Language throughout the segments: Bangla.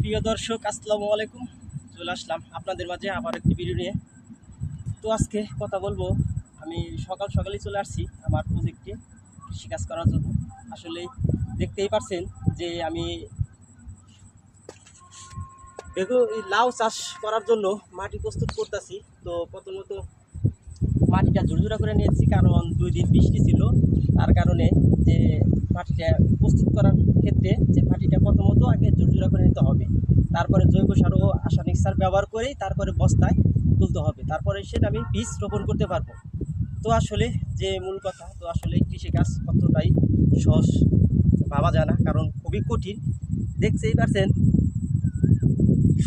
প্রিয় দর্শক, আসসালামু আলাইকুম। চলে আসলাম আপনাদের মাঝে আবার একটি ভিডিও নিয়ে। তো আজকে কথা বলবো, আমি সকাল সকালই চলে আসছি আমার প্রজেক্টে কৃষিকাজ করার জন্য। আসলে দেখতেই পারছেন যে আমি লাউ চাষ করার জন্য মাটি প্রস্তুত করতেছি। তো প্রথমত মাটিটা ঝুরঝুরা করে নিয়েছি, কারণ 2 দিন বৃষ্টি ছিল। তার কারণে যে মাটিটা প্রস্তুত করার ক্ষেত্রে যে মাটিটা প্রথমত আগে ঝুরঝুরা করে নিতে হবে, তারপরে জৈব সার ও রাসায়নিক সার ব্যবহার করেই তারপরে বস্তায় তুলতে হবে, তারপরে সেটা আমি বীজ রোপণ করতে পারবো। তো আসলে যে মূল কথা, তো আসলে কৃষিকাজ কতটাই সহজ ভাবা যায় না, কারণ খুবই কঠিন। দেখতেই পারছেন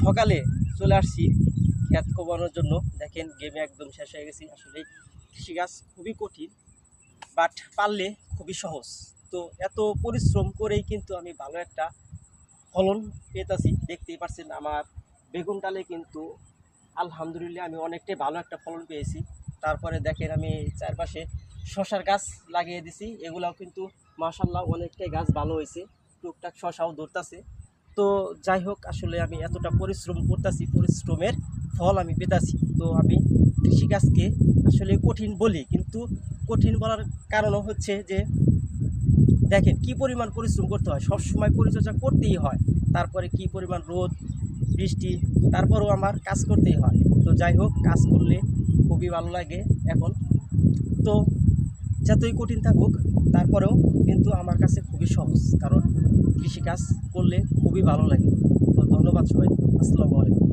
সকালে চলে আসছি ক্ষেত কোপানোর জন্য। দেখেন গেমে একদম শেষ হয়ে গেছি। আসলে কৃষিকাজ খুবই কঠিন, বাট পারলে খুবই সহজ। তো এত পরিশ্রম করেই কিন্তু আমি ভালো একটা ফলন পেতেছি। দেখতেই পাচ্ছেন আমার বেগুন ডালে কিন্তু আলহামদুলিল্লাহ আমি অনেকটাই ভালো একটা ফলন পেয়েছি। তারপরে দেখেন আমি চারপাশে শশার গাছ লাগিয়ে দিছি, এগুলাও কিন্তু মাশাল্লাহ অনেকটাই গাছ ভালো হয়েছে, টুকটাক শশাও ধরতেছে। তো যাই হোক, আসলে আমি এতটা পরিশ্রম করতেছি, পরিশ্রমের ফল আমি পেতেছি। তো আমি কৃষিকাজকে আসলে কঠিন বলি, কিন্তু কঠিন বলার কারণও হচ্ছে যে দেখেন কি পরিমাণ পরিশ্রম করতে হয়, সব সময় পরিচর্যা করতেই হয়, তারপরে কি পরিমাণ রোদ বৃষ্টি, তারপরেও আমার কাজ করতেই হয়। তো যাই হোক, কাজ করলে খুবই ভালো লাগে এখন। তো যতই কঠিন থাকুক, তারপরেও কিন্তু আমার কাছে খুবই সহজ, কারণ কৃষিকাজ করলে খুবই ভালো লাগে। তো ধন্যবাদ সবাই, আসসালামু আলাইকুম।